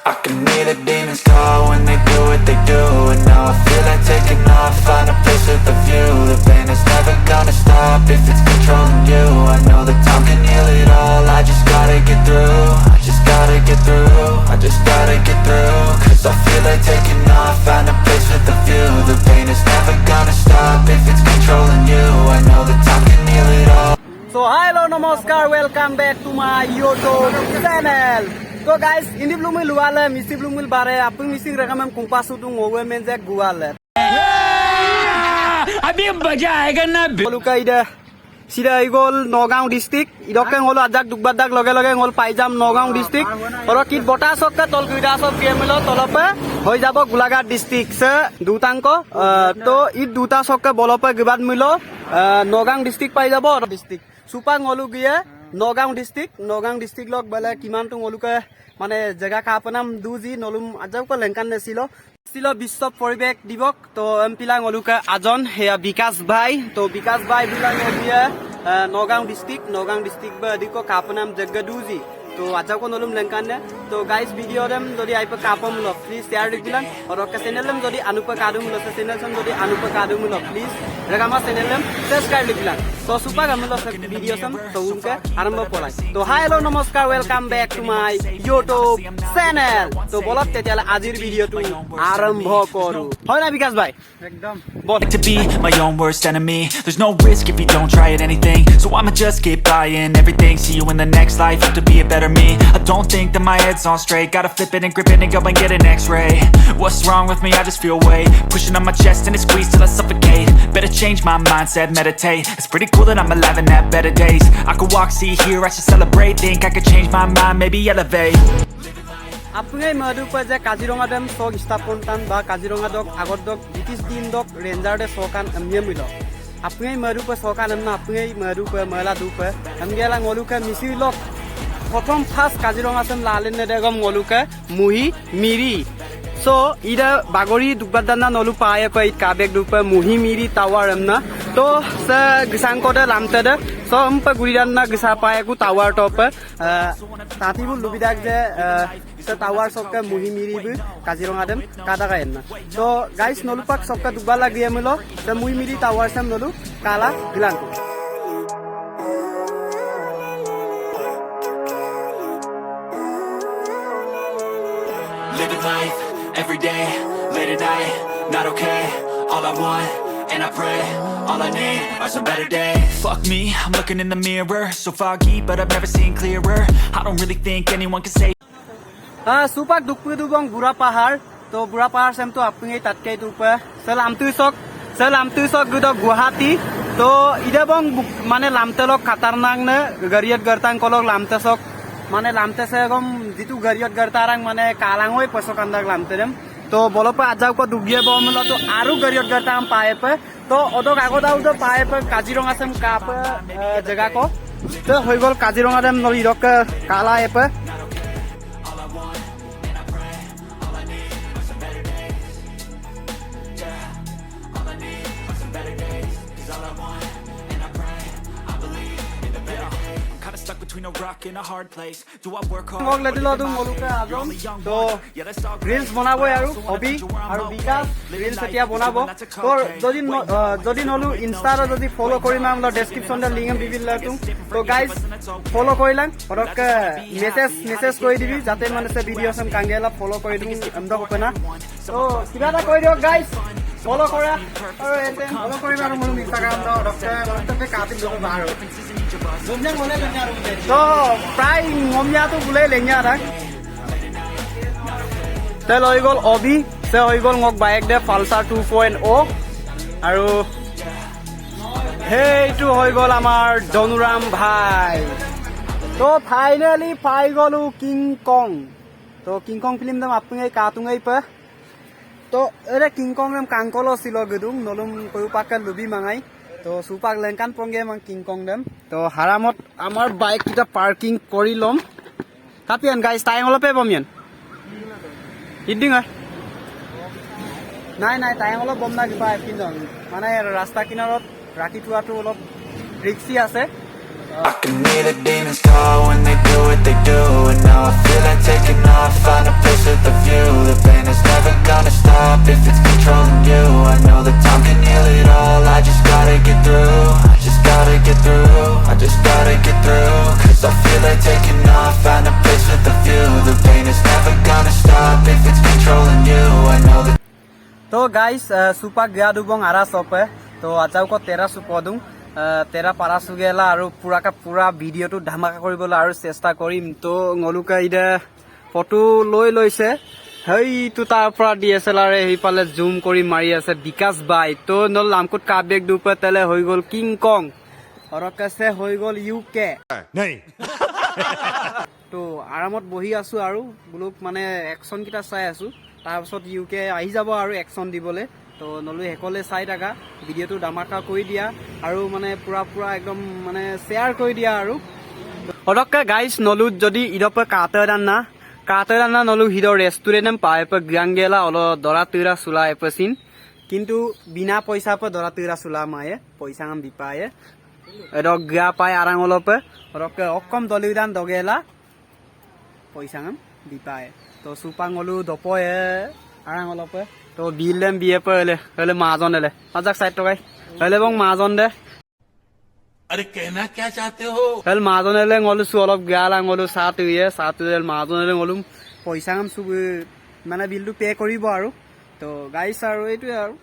I can hear the demons call when they do what they do. And now I feel like taking off, find a place with a view. The pain is never gonna stop if it's controlling you. I know that time can heal it all, I just gotta get through. I just gotta get through, I just gotta get through. Cause I feel like taking off, find a place with a view. The pain is never gonna stop if it's controlling you. I know that time can heal it all. So hello namaskar, welcome back to my YouTube channel. So guys, ini belum luale, misi belum bare, apa misi rekam kumpa sudung owe menjek guale. अभी मजा आएगा ना Luka ide sida igol Nagaon district, idokeng holo ajak dukbadak loge loge hol paijam Nagaon district. Oro kit botasok ka tol kuidasok piemelo tolope hoi jabo Gulaঘাট district se dutanko to id dutasok ka bolope gibad milo Nagaon district pai jabo district. Supang holu gie Nagaon district log bale kiman tung holu ka মানে জায়গা কাপনাম দুজি নলুম আজাও কো লেংকান নেছিল ছিল বিশ্ব পরিবেশ দিবস তো এমপিলাং অলুকা আজন হেয়া বিকাশ ভাই তো বিকাশ ভাই বিলাং দিয়া Nagaon district ba diko kapanam জায়গা দুজি তো আজাও কো নলুম লেংকান নে তো গাইস ভিডিও দেম যদি আইপা কাপম ল প্লিজ শেয়ার দিলাম আর কা চ্যানেলম যদি আনুপা কাদুম ল চ্যানেল সম যদি আনুপা কাদুম ল প্লিজ রেগামা চ্যানেলম সাবস্ক্রাইব দিলাম তো সুপা গামল ভিডিও সম তো উনকে আরম্ভ করাই তো হাই হ্যালো নমস্কার welcome back to my YouTube channel তো বলত তেতিয়ালে আজিৰ ভিডিওটো আৰম্ভ কৰো হয় না বিকাশ ভাই একদম To be my own worst enemy. There's no risk if you don't try at anything. So I'ma just keep buying everything. See you in the next life, have to be a better me. I don't think that my head's on straight. Gotta flip it and grip it and go and get an x-ray. What's wrong with me? I just feel weight pushing on my chest and it squeezes till I suffocate. Better change my mindset, meditate. It's pretty cool that I'm alive and have better days. I could walk, see, hear, I should celebrate. Think I could change my mind, maybe elevate. আপুনি মধুপা যে Kaziranga dam চক স্থাপন টান বা কাজিৰঙা দক আগত দক British দিন দক ৰেঞ্জাৰ দে চকান নিয়ম মিল আপুনি মধুপা চকান না আপুনি মধুপা মলা দুপা আমগেলা ngoluka মিছি লক প্ৰথম ফাৰ্স্ট কাজিৰঙা সম লালেন দেগম ngoluka মুহি মিৰি সো ইদা বাগৰি দুবাদানা নলু পায় কই কাবেক দুপা মুহি মিৰি টাৱাৰ আমনা তো স গিসাংকতে লামতেদে সো আমপা গুৰিদানা গিসা পায় কু টাৱাৰ টপ তাতিবুল লুবিদাক যে স টাৱাৰ সবকা মুহি মিৰি বি কাজিৰঙা দেম কাদা গায়ন না তো গাইস নলুপাক সবকা দুবা লাগিয়ে মিলো স মুহি মিৰি টাৱাৰ সাম নলু কালা Gillan Living life every day, late at night, not okay. All I want, and I pray, all I need are some better days. Fuck me, I'm looking in the mirror, so foggy, but I've never seen clearer. I don't really think anyone can say. সুপাক দুপু দুবং বুঢ়া পাহাৰ তো বুঢ়া পাহাৰ চেম তো আপুনি তাতকে দুপা লামতুই চক গুদক গুৱাহাটী তো ইদেবং মানে লামতেলক খাতাৰনাক নে গৰিয়ত গৰতাং কলক লামতে চক মানে লামতে সেগম জিতু গৰিয়ত গৰতাৰাং মানে কালাঙৈ পছকান্দাক লামতে দেম তো বলপা আজাও কো দুগিয়ে বমল তো আৰু গৰিয়ত গৰতাম পায়ে পে তো অদক আগত আউ তো পায়ে পে কাজিৰঙা সেম কাপ জায়গা কো তো হৈ গল কাজিৰঙা দেম নলি রক কালা এপে Between a rock and a hard place. Do I work hard? মগ লেদিলো তো মলুকা আজম তো রিলস বনাবো আৰু হবি আৰু বিকাশ ৰিলস এতিয়া বনাবো তো যদি নলু ইনস্টাৰ যদি ফলো কৰিম আমল ডেসক্ৰিপচন লিংক দিবিল লাতুম তো গাইস ফলো কৰিলাম অৰক মেসেজ কৰি দিবি যাতে মানে সে ভিডিও সম কাঙ্গেলা ফলো কৰি দিম আমদা কপনা তো কিবা এটা কৰি দিও গাইস ফলো কৰা আৰু এতে ফলো কৰিবা আৰু মোৰ ইনষ্টাগ্ৰাম দা ডক্টৰ কাটি দিব বাৰো তো প্ৰায় মমিয়াটো বুলে লেঙা ৰাখ তেল হৈ গল অবি সে হৈ গল মোক বাইক দে পালসাৰ 2.0 আৰু হেইটো হৈ গল আমাৰ জনুৰাম ভাই তো ফাইনালি পাই গলো কিং কং ফিল্ম দম আপুনি কাতুঙাই পা তো এৰে কিং কং নাম কাংকল ছিল গদুং নলুম কয়ু পাকা লুবি মাঙাই তো সুপাক লেংকান পংগে মান কিং কং দেম তো হারামত আমার বাইক কিটা পার্কিং কৰি লম কাপিয়ান গাইস টাইম অলপে বমিয়ান ইডিং নাই টাইম অলপ বম না কিবা কিনন মানে ৰাস্তা কিনাৰত ৰাখি থোৱাটো অলপ ৰিক্সি আছে I can hear the demons call when they do what they do. And now I feel like taking off, find a place with guys, supa gaya dubong ara sope. To ajau ko tera supo dung. Tera para sugela aru pura video tu dhamaka koribola aru chesta korim. To ngoluka ida photo loi loise. Hei tu tar pra DSLR e hipale zoom kori mari ase Vikas bai. To nol lamkut kabek dupe tele hoi gol King Kong. Orok ase hoi gol UK. Nahi. তো আৰামত বহি আছো আৰু block মানে action কিটা চাই আছো তাৰ পিছত UK আহি যাব আৰু একশন দিবলে তো নলু হেকলে চাই থাকা ভিডিওটো ডামাকা কৰি দিয়া আৰু মানে পুৰা একদম মানে শেয়াৰ কৰি দিয়া আৰু অৰক্কা গাইস নলু যদি ইদপে কাতেদান না নলু হিডো রেস্টুরেন্ট পায় পে গ্রাঙ্গেলা অলো দরা তুরা সুলা এপসিন কিন্তু বিনা পয়সা পে দরা তুরা সুলা মায়ে পয়সা আম বিপায়ে এডক গা পায় আরাঙলপে অৰক্কা অকম দলিদান দগেলা পয়সা আম বিপায়ে তো সুপাঙলু দপয়ে আৰাঙলপে তো বিললেম বিয়ে পলে হলে মাজন এলে আজাক সাইড টকাই হলে বং মাজন দে अरे कहना क्या चाहते हो হল মাজন এলে ngolu সু অলপ গালা ngolu সাতুয়ে মাজন এলে ngolu পয়সা আম সু মানে বিলটো পে কৰিব আৰু তো গাইস আৰু এইটোৱে আৰু